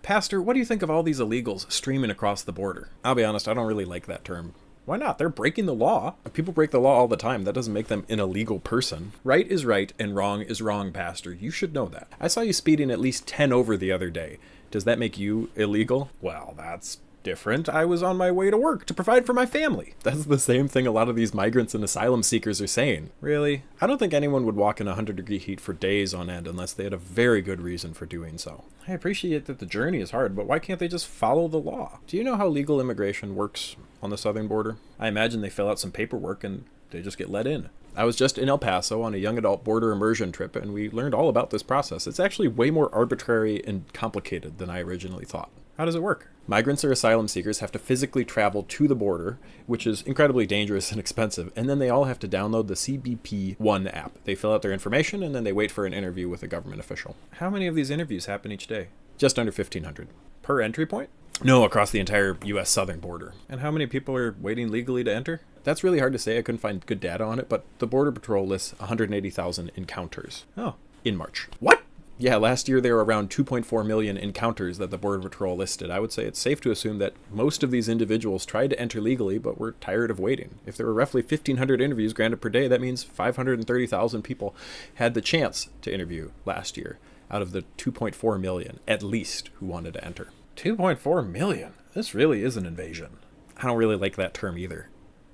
Pastor, what do you think of all these illegals streaming across the border? I'll be honest, I don't really like that term. Why not? They're breaking the law. People break the law all the time. That doesn't make them an illegal person. Right is right and wrong is wrong, Pastor. You should know that. I saw you speeding at least 10 over the other day. Does that make you illegal? Well, that's different. I was on my way to work to provide for my family. That's the same thing a lot of these migrants and asylum seekers are saying. Really? I don't think anyone would walk in 100-degree heat for days on end unless they had a very good reason for doing so. I appreciate that the journey is hard, but why can't they just follow the law? Do you know how legal immigration works on the southern border? I imagine they fill out some paperwork and they just get let in. I was just in El Paso on a young adult border immersion trip, and we learned all about this process. It's actually way more arbitrary and complicated than I originally thought. How does it work? Migrants or asylum seekers have to physically travel to the border, which is incredibly dangerous and expensive, and then they all have to download the CBP One app. They fill out their information, and then they wait for an interview with a government official. How many of these interviews happen each day? Just under 1,500. Per entry point? No, across the entire U.S. southern border. And how many people are waiting legally to enter? That's really hard to say. I couldn't find good data on it, but the Border Patrol lists 180,000 encounters. Oh, in March. What? Yeah, last year there were around 2.4 million encounters that the Border Patrol listed. I would say it's safe to assume that most of these individuals tried to enter legally, but were tired of waiting. If there were roughly 1,500 interviews granted per day, that means 530,000 people had the chance to interview last year out of the 2.4 million, at least, who wanted to enter. 2.4 million? This really is an invasion. I don't really like that term either.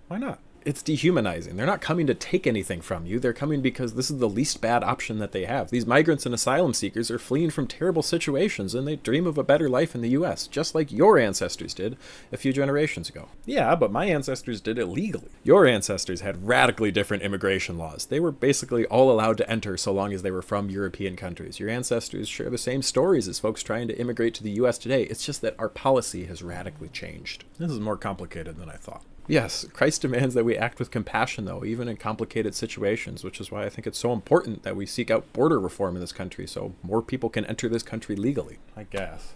Why not? It's dehumanizing. They're not coming to take anything from you. They're coming because this is the least bad option that they have. These migrants and asylum seekers are fleeing from terrible situations, and they dream of a better life in the U.S., just like your ancestors did a few generations ago. Yeah, but my ancestors did it legally. Your ancestors had radically different immigration laws. They were basically all allowed to enter so long as they were from European countries. Your ancestors share the same stories as folks trying to immigrate to the U.S. today. It's just that our policy has radically changed. This is more complicated than I thought. Yes, Christ demands that we act with compassion, though, even in complicated situations, which is why I think it's so important that we seek out border reform in this country so more people can enter this country legally, I guess.